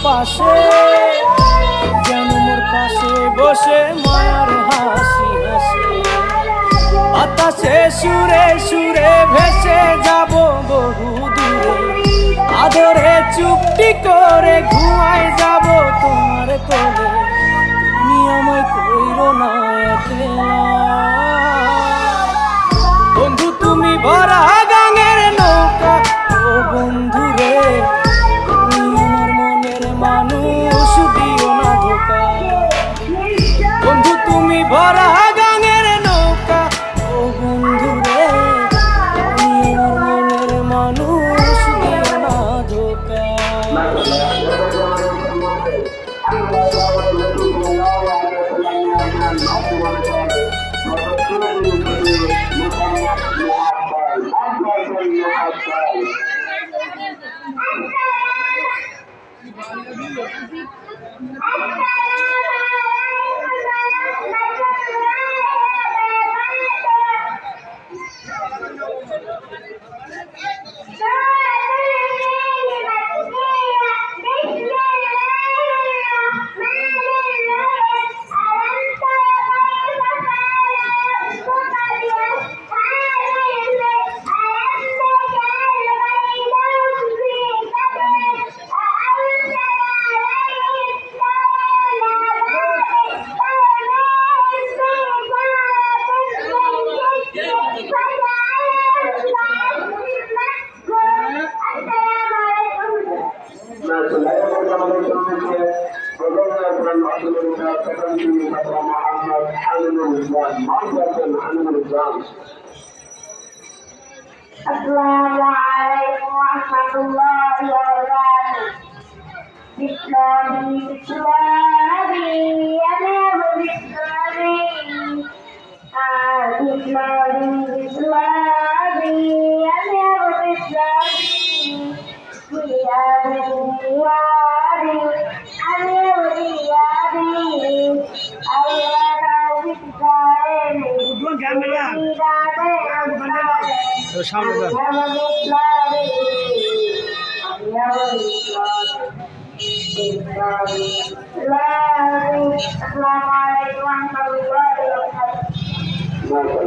পাশে, যেন মোর পাশে বসে মায়ার হাসি হাসে। বাতাসে সুরে সুরে ভেসে যাব বহু দূরে, আদরে চুপটি করে ঘুমায় যাব তোমার কোলে। তুমি আমায় কইরো না একলা, বন্ধু তুমি ভরা গাঙের নৌকা। ও বন্ধু রে, তুমি আমার মনের মানুষ, দিও না ধোকা। বন্ধু তুমি ভরা গাঙের নৌকা। ও বন্ধু রে, তুমি আমার মনের মানুষ, দিও না ধোকা। Assalamualaikum warahmatullahi wabarakatuh. Bismillah, ya Nabi, Assalamualaikum warahmatullahi wabarakatuh.